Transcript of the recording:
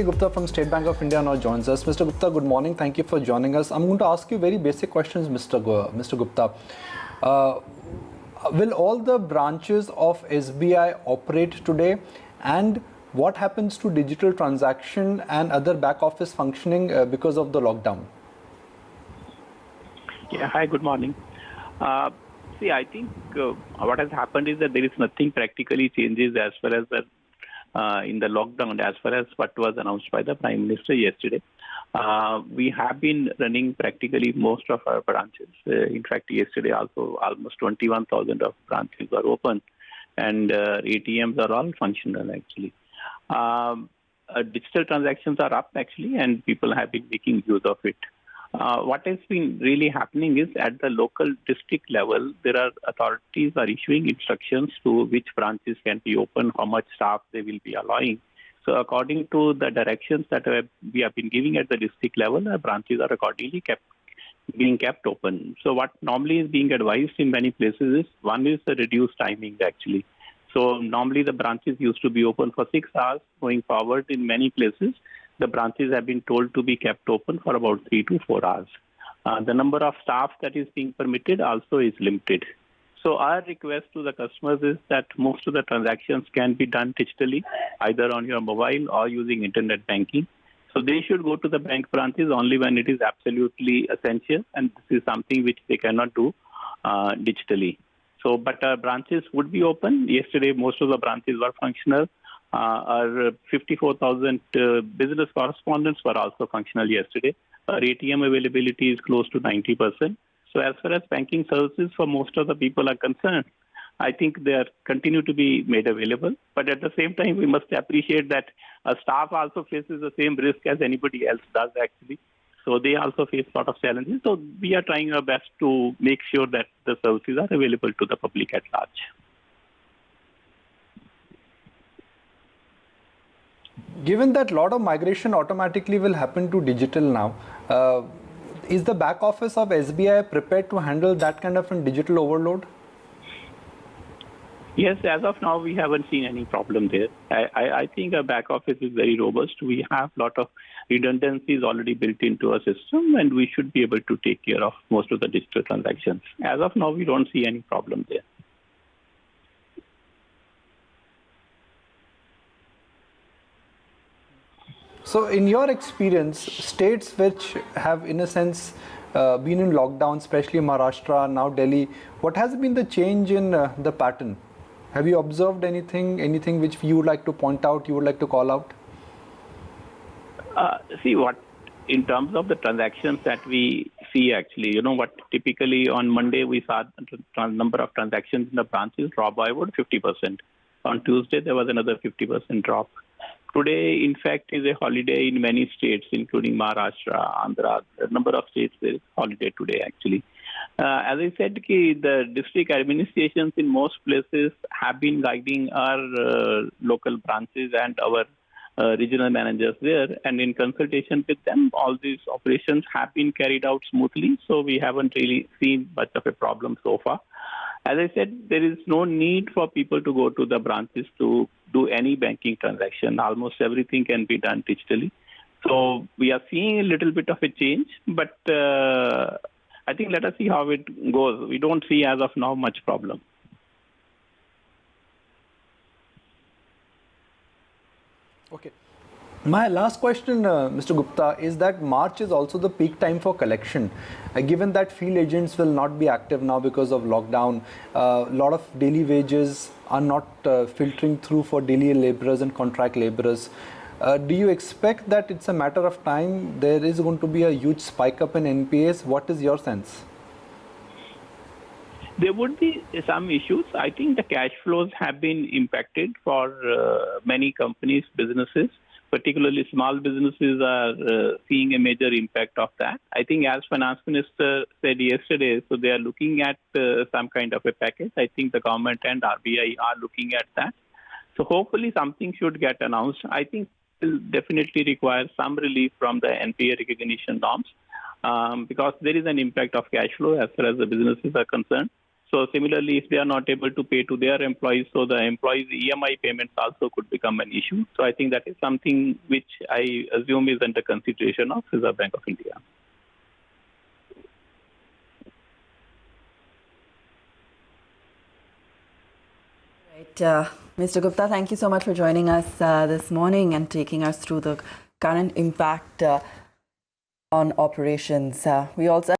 Gupta from State Bank of India now joins us. Mr. Gupta, good morning. Thank you for joining us. I'm going to ask you very basic questions, Mr. Gupta. Will all the branches of SBI operate today? And what happens to digital transaction and other back office functioning because of the lockdown? Yeah, hi, good morning. I think what has happened is that there is nothing practically changes as far as in the lockdown, as far as what was announced by the Prime Minister yesterday. We have been running practically most of our branches. In fact, yesterday also almost 21,000 of branches were open, and ATMs are all functional actually. Digital transactions are up actually, and people have been making use of it. What has been really happening is at the local district level, there are authorities are issuing instructions to which branches can be open, how much staff they will be allowing. So according to the directions that we have been giving at the district level, our branches are accordingly being kept open. So what normally is being advised in many places is, one is the reduced timing actually. So normally the branches used to be open for 6 hours. Going forward, in many places, the branches have been told to be kept open for about 3 to 4 hours. The number of staff that is being permitted also is limited. So our request to the customers is that most of the transactions can be done digitally, either on your mobile or using internet banking. So they should go to the bank branches only when it is absolutely essential, and this is something which they cannot do digitally. So, but our branches would be open. Yesterday, most of the branches were functional. Our 54,000 business correspondents were also functional yesterday. Our ATM availability is close to 90%. So as far as banking services for most of the people are concerned, I think they are continue to be made available. But at the same time, we must appreciate that staff also faces the same risk as anybody else does actually. So they also face a lot of challenges. So we are trying our best to make sure that the services are available to the public at large. Given that a lot of migration automatically will happen to digital now, is the back office of SBI prepared to handle that kind of a digital overload? Yes, as of now, we haven't seen any problem there. I think our back office is very robust. We have a lot of redundancies already built into our system, and we should be able to take care of most of the digital transactions. As of now, we don't see any problem there. So in your experience, states which have in a sense been in lockdown, especially Maharashtra, now Delhi, what has been the change in the pattern? Have you observed anything which you would like to point out, you would like to call out? In terms of the transactions that we see actually, typically on Monday we saw the number of transactions in the branches drop by about 50%. On Tuesday, there was another 50% drop. Today, in fact, is a holiday in many states, including Maharashtra, Andhra. A number of states, there is holiday today, actually. As I said, the district administrations in most places have been guiding our local branches and our regional managers there. And in consultation with them, all these operations have been carried out smoothly. So we haven't really seen much of a problem so far. As I said, there is no need for people to go to the branches to do any banking transaction. Almost everything can be done digitally. So we are seeing a little bit of a change, but I think let us see how it goes. We don't see as of now much problem. Okay. My last question, Mr. Gupta, is that March is also the peak time for collection. Given that field agents will not be active now because of lockdown, a lot of daily wages are not filtering through for daily laborers and contract laborers. Do you expect that it's a matter of time there is going to be a huge spike up in NPAs? What is your sense? There would be some issues. I think the cash flows have been impacted for many companies, businesses. Particularly small businesses are seeing a major impact of that. I think as Finance Minister said yesterday, so they are looking at some kind of a package. I think the government and RBI are looking at that. So hopefully something should get announced. I think it will definitely require some relief from the NPA recognition norms because there is an impact of cash flow as far as the businesses are concerned. So similarly, if they are not able to pay to their employees, so the employees' EMI payments also could become an issue. So I think that is something which I assume is under consideration of Reserve Bank of India. Right. Mr. Gupta, thank you so much for joining us this morning and taking us through the current impact on operations. We also